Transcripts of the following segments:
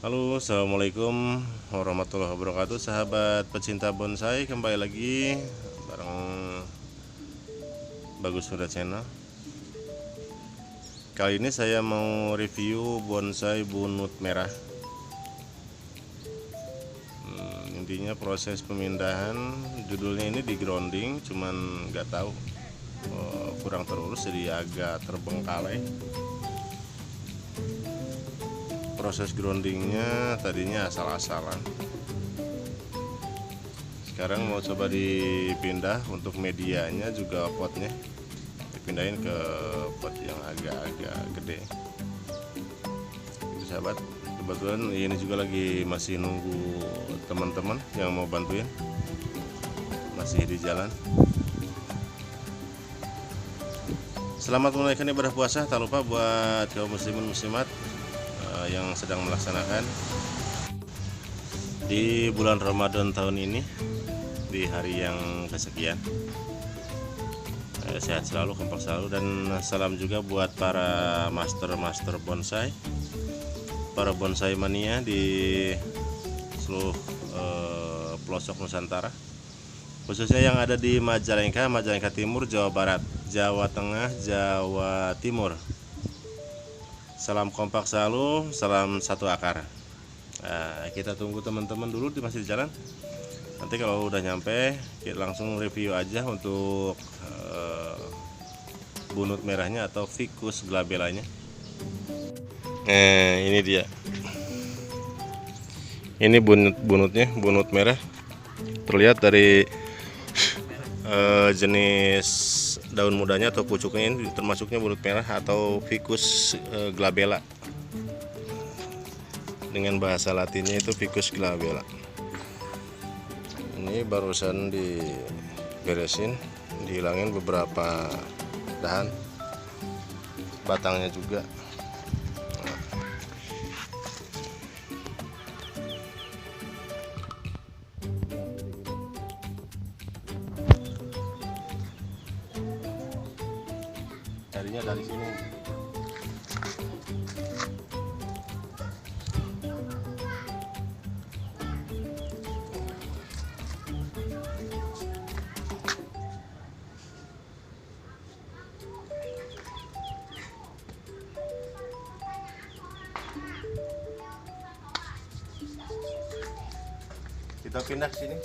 Halo, assalamualaikum warahmatullahi wabarakatuh, sahabat pecinta bonsai. Kembali lagi bareng Bagus Muda Channel. Kali ini saya mau review bonsai bunut merah. Intinya proses pemindahan, judulnya ini di grounding, cuman nggak tahu kurang terurus jadi agak terbengkalai. Proses groundingnya tadinya asal-asalan, sekarang mau coba dipindah. Untuk medianya juga potnya dipindahin ke pot yang agak-agak gede. Itu sahabat, kebetulan ini juga lagi masih nunggu teman-teman yang mau bantuin, masih di jalan. Selamat menunaikan ibadah puasa. Tak lupa buat kaum muslimin muslimat yang sedang melaksanakan di bulan Ramadan tahun ini, di hari yang kesekian. Sehat selalu, kompak selalu, dan salam juga buat para master bonsai, para bonsai mania di seluruh pelosok Nusantara, khususnya yang ada di Majalengka Timur, Jawa Barat, Jawa Tengah, Jawa Timur. Salam kompak selalu, salam satu akar. Nah, kita tunggu teman-teman dulu, masih di jalan. Nanti kalau udah nyampe, kita langsung review aja untuk bunut merahnya atau ficus glabellanya. Ini dia. Ini bunutnya, bunut merah. Terlihat dari jenis daun mudanya atau pucuknya, ini termasuknya bunut merah atau ficus glabella. Dengan bahasa latinnya itu ficus glabella. Ini barusan diberesin, dihilangin beberapa dahan, batangnya juga. Jadinya dari sini. Kita pindah ke sini.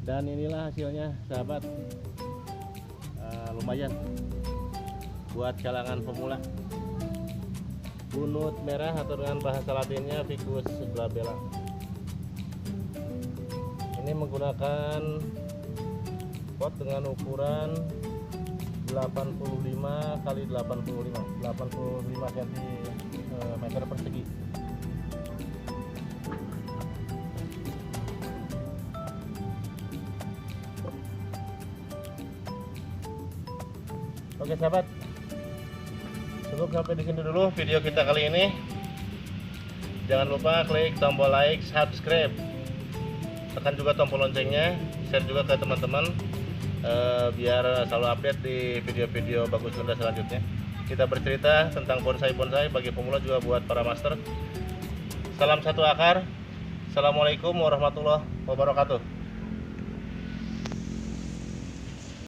Dan inilah hasilnya sahabat. Lumayan buat kalangan pemula. Bunut merah atau dengan bahasa latinnya Ficus glabella. Ini menggunakan pot dengan ukuran 85 kali 85 cm persegi. Oke sahabat, cukup sampai di sini dulu video kita kali ini. Jangan lupa klik tombol like, subscribe, tekan juga tombol loncengnya, share juga ke teman-teman biar selalu update di video-video bagus Sunda selanjutnya. Kita bercerita tentang bonsai-bonsai bagi pemula juga buat para master. Salam satu akar. Assalamualaikum warahmatullahi wabarakatuh.